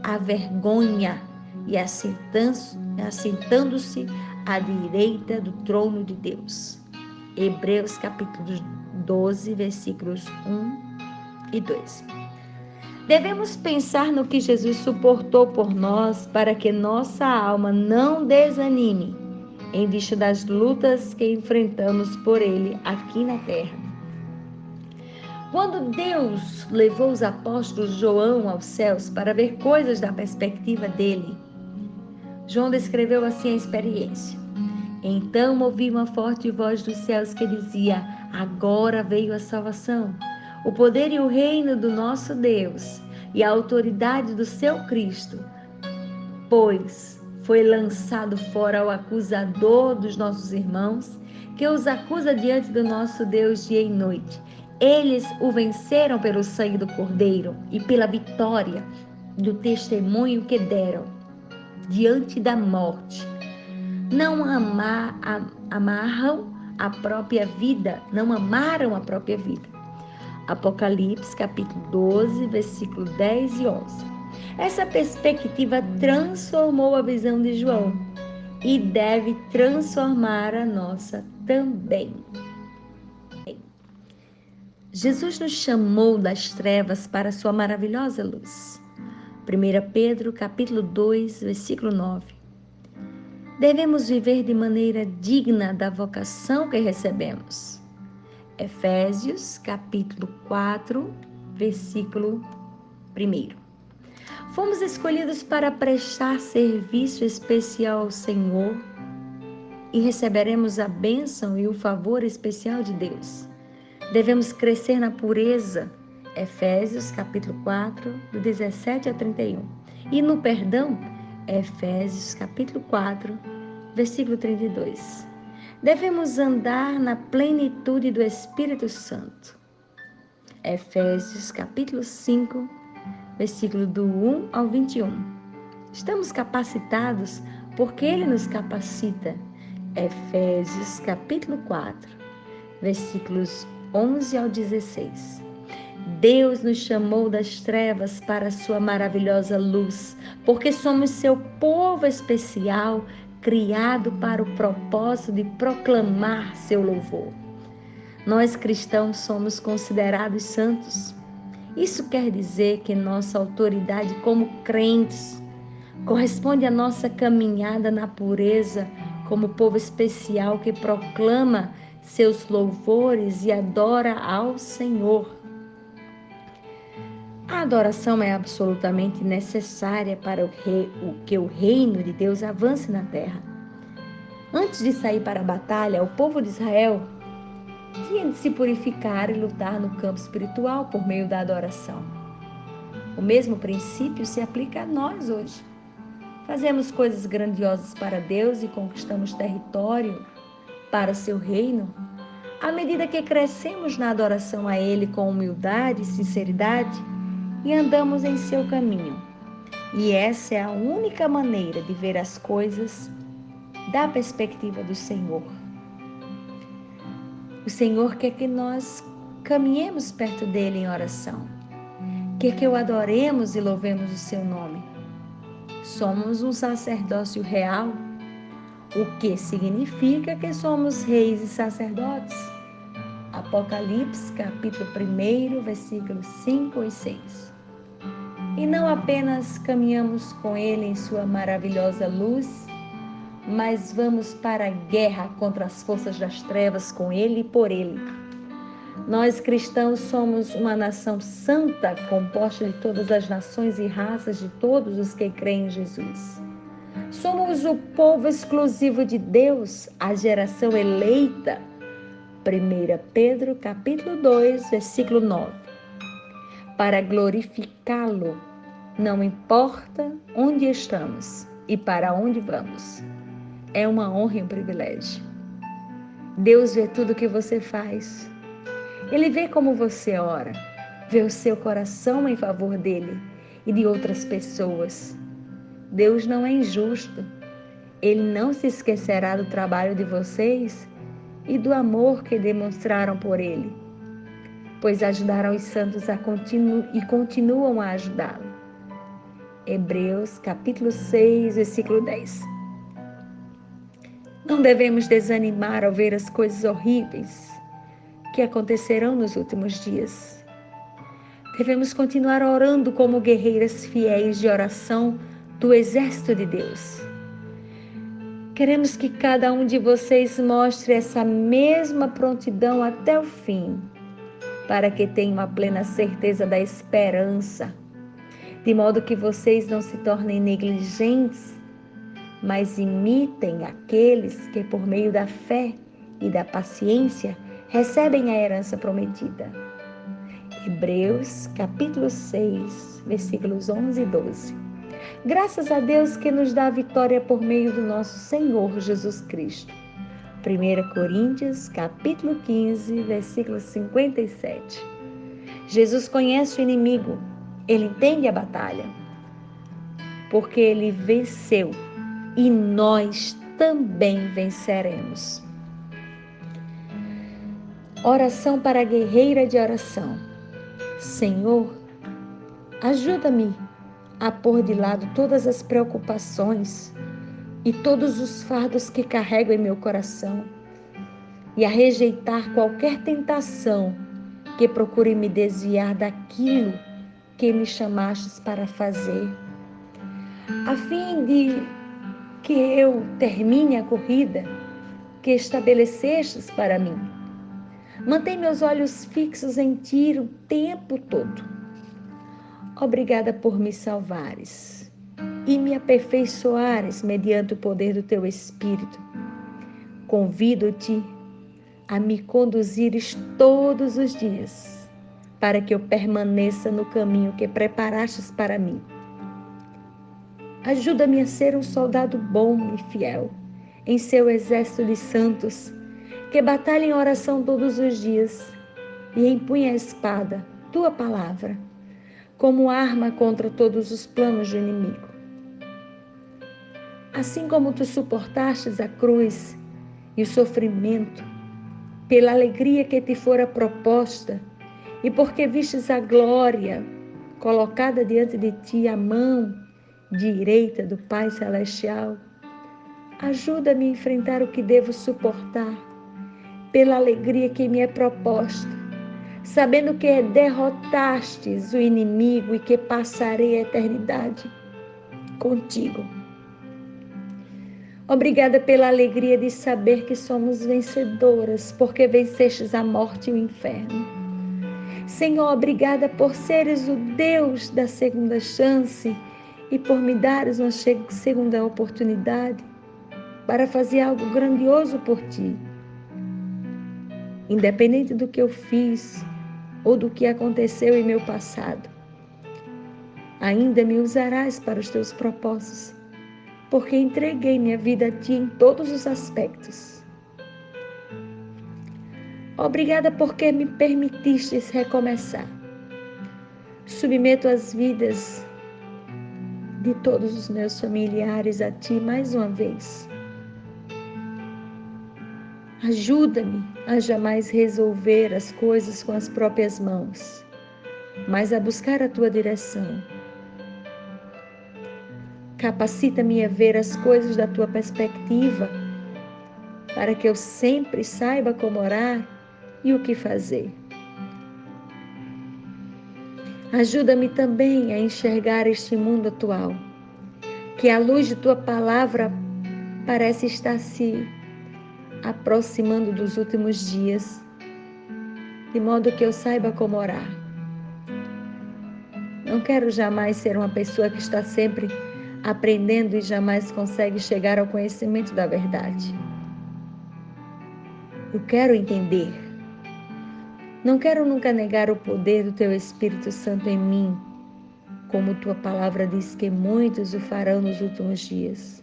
a vergonha e assentando-se à direita do trono de Deus. Hebreus capítulo 12, versículos 1 e 2. Devemos pensar no que Jesus suportou por nós para que nossa alma não desanime em vista das lutas que enfrentamos por Ele aqui na terra. Quando Deus levou os apóstolos João aos céus para ver coisas da perspectiva dele, João descreveu assim a experiência. Então ouvi uma forte voz dos céus que dizia: agora veio a salvação, o poder e o reino do nosso Deus e a autoridade do seu Cristo, pois foi lançado fora o acusador dos nossos irmãos, que os acusa diante do nosso Deus dia e noite. Eles o venceram pelo sangue do Cordeiro e pela vitória do testemunho que deram diante da morte. Não amaram a própria vida. Apocalipse capítulo 12, versículo 10 e 11. Essa perspectiva transformou a visão de João e deve transformar a nossa também. Jesus nos chamou das trevas para a sua maravilhosa luz. 1 Pedro capítulo 2, versículo 9. Devemos viver de maneira digna da vocação que recebemos. Efésios capítulo 4, versículo 1. Fomos escolhidos para prestar serviço especial ao Senhor e receberemos a bênção e o favor especial de Deus. Devemos crescer na pureza, Efésios capítulo 4, do 17 a 31. E no perdão, Efésios capítulo 4, versículo 32. Devemos andar na plenitude do Espírito Santo. Efésios capítulo 5, versículo do 1 ao 21. Estamos capacitados porque Ele nos capacita. Efésios capítulo 4, versículos 11 ao 16. Deus nos chamou das trevas para a sua maravilhosa luz, porque somos seu povo especial, criado para o propósito de proclamar seu louvor. Nós cristãos somos considerados santos. Isso quer dizer que nossa autoridade como crentes corresponde à nossa caminhada na pureza como povo especial que proclama seus louvores e adora ao Senhor. A adoração é absolutamente necessária para que o reino de Deus avance na terra. Antes de sair para a batalha, o povo de Israel tinha de se purificar e lutar no campo espiritual por meio da adoração. O mesmo princípio se aplica a nós hoje. Fazemos coisas grandiosas para Deus e conquistamos território para o seu reino, à medida que crescemos na adoração a Ele com humildade e sinceridade e andamos em seu caminho. E essa é a única maneira de ver as coisas da perspectiva do Senhor. O Senhor quer que nós caminhemos perto dele em oração. Quer que o adoremos e louvemos o seu nome. Somos um sacerdócio real, o que significa que somos reis e sacerdotes. Apocalipse, capítulo 1, versículos 5 e 6. E não apenas caminhamos com ele em sua maravilhosa luz, mas vamos para a guerra contra as forças das trevas com ele e por ele. Nós cristãos somos uma nação santa, composta de todas as nações e raças de todos os que creem em Jesus. Somos o povo exclusivo de Deus, a geração eleita. 1 Pedro, capítulo 2, versículo 9. Para glorificá-lo, não importa onde estamos e para onde vamos. É uma honra e um privilégio. Deus vê tudo o que você faz. Ele vê como você ora, vê o seu coração em favor dele e de outras pessoas. Deus não é injusto. Ele não se esquecerá do trabalho de vocês e do amor que demonstraram por ele, pois ajudaram os santos e continuam a ajudá-lo. Hebreus, capítulo 6, versículo 10. Não devemos desanimar ao ver as coisas horríveis que acontecerão nos últimos dias. Devemos continuar orando como guerreiras fiéis de oração do exército de Deus. Queremos que cada um de vocês mostre essa mesma prontidão até o fim, para que tenham a plena certeza da esperança, de modo que vocês não se tornem negligentes, mas imitem aqueles que, por meio da fé e da paciência, recebem a herança prometida. Hebreus, capítulo 6, versículos 11 e 12. Graças a Deus que nos dá a vitória por meio do nosso Senhor Jesus Cristo. 1 Coríntios, capítulo 15, versículo 57. Jesus conhece o inimigo, ele entende a batalha, porque ele venceu e nós também venceremos. Oração para a guerreira de oração. Senhor, ajuda-me a pôr de lado todas as preocupações e todos os fardos que carrego em meu coração e a rejeitar qualquer tentação que procure me desviar daquilo que me chamastes para fazer, a fim de que eu termine a corrida que estabelecestes para mim. Mantém meus olhos fixos em ti o tempo todo. Obrigada por me salvares e me aperfeiçoares mediante o poder do teu Espírito. Convido-te a me conduzires todos os dias, para que eu permaneça no caminho que preparastes para mim. Ajuda-me a ser um soldado bom e fiel em seu exército de santos, que batalha em oração todos os dias e empunha a espada, tua palavra, como arma contra todos os planos do inimigo. Assim como tu suportastes a cruz e o sofrimento, pela alegria que te fora proposta, e porque vistes a glória colocada diante de ti, a mão direita do Pai Celestial, ajuda-me a enfrentar o que devo suportar, pela alegria que me é proposta, sabendo que derrotastes o inimigo e que passarei a eternidade contigo. Obrigada pela alegria de saber que somos vencedoras, porque vencestes a morte e o inferno. Senhor, obrigada por seres o Deus da segunda chance e por me dares uma segunda oportunidade para fazer algo grandioso por ti. Independente do que eu fiz ou do que aconteceu em meu passado, ainda me usarás para os teus propósitos, porque entreguei minha vida a ti em todos os aspectos. Obrigada porque me permitistes recomeçar. Submeto as vidas de todos os meus familiares a Ti mais uma vez. Ajuda-me a jamais resolver as coisas com as próprias mãos, mas a buscar a Tua direção. Capacita-me a ver as coisas da Tua perspectiva, para que eu sempre saiba como orar e o que fazer. Ajuda-me também a enxergar este mundo atual, que a luz de Tua palavra parece estar se aproximando dos últimos dias, de modo que eu saiba como orar. Não quero jamais ser uma pessoa que está sempre aprendendo e jamais consegue chegar ao conhecimento da verdade. Eu quero entender. Não quero nunca negar o poder do Teu Espírito Santo em mim, como Tua palavra diz que muitos o farão nos últimos dias.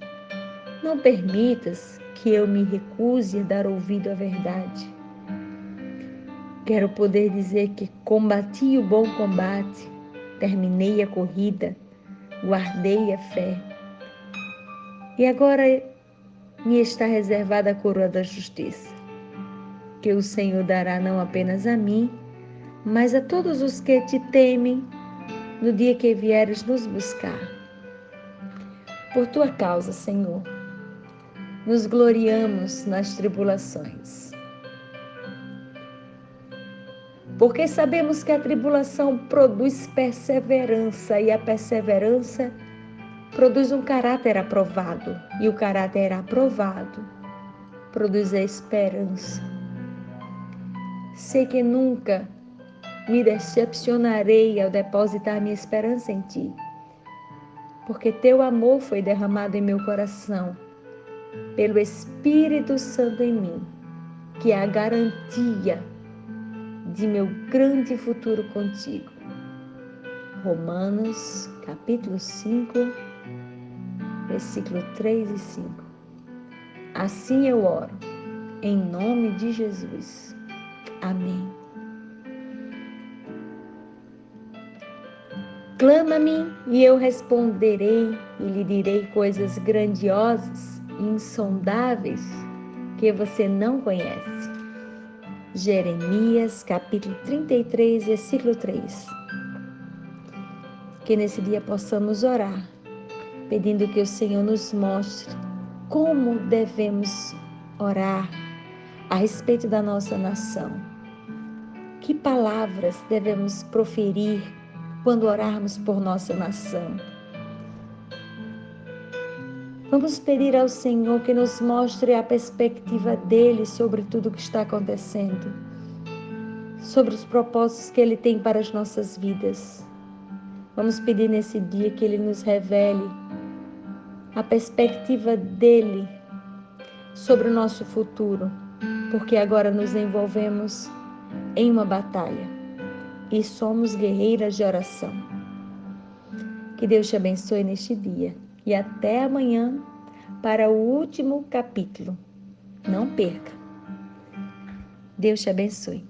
Não permitas que eu me recuse a dar ouvido à verdade. Quero poder dizer que combati o bom combate, terminei a corrida, guardei a fé. E agora me está reservada a coroa da justiça, que o Senhor dará não apenas a mim, mas a todos os que Te temem no dia que vieres nos buscar. Por Tua causa, Senhor, nos gloriamos nas tribulações. Porque sabemos que a tribulação produz perseverança e a perseverança produz um caráter aprovado e o caráter aprovado produz a esperança. Sei que nunca me decepcionarei ao depositar minha esperança em Ti, porque Teu amor foi derramado em meu coração pelo Espírito Santo em mim, que é a garantia de meu grande futuro contigo. Romanos, capítulo 5, versículo 3 e 5. Assim eu oro, em nome de Jesus. Amém. Clama-me e eu responderei e lhe direi coisas grandiosas e insondáveis que você não conhece. Jeremias, capítulo 33, versículo 3. Que nesse dia possamos orar, pedindo que o Senhor nos mostre como devemos orar a respeito da nossa nação. Que palavras devemos proferir quando orarmos por nossa nação? Vamos pedir ao Senhor que nos mostre a perspectiva dele sobre tudo o que está acontecendo, sobre os propósitos que ele tem para as nossas vidas. Vamos pedir nesse dia que ele nos revele a perspectiva dele sobre o nosso futuro, porque agora nos envolvemos em uma batalha e somos guerreiras de oração. Que Deus te abençoe neste dia e até amanhã para o último capítulo. Não perca. Deus te abençoe.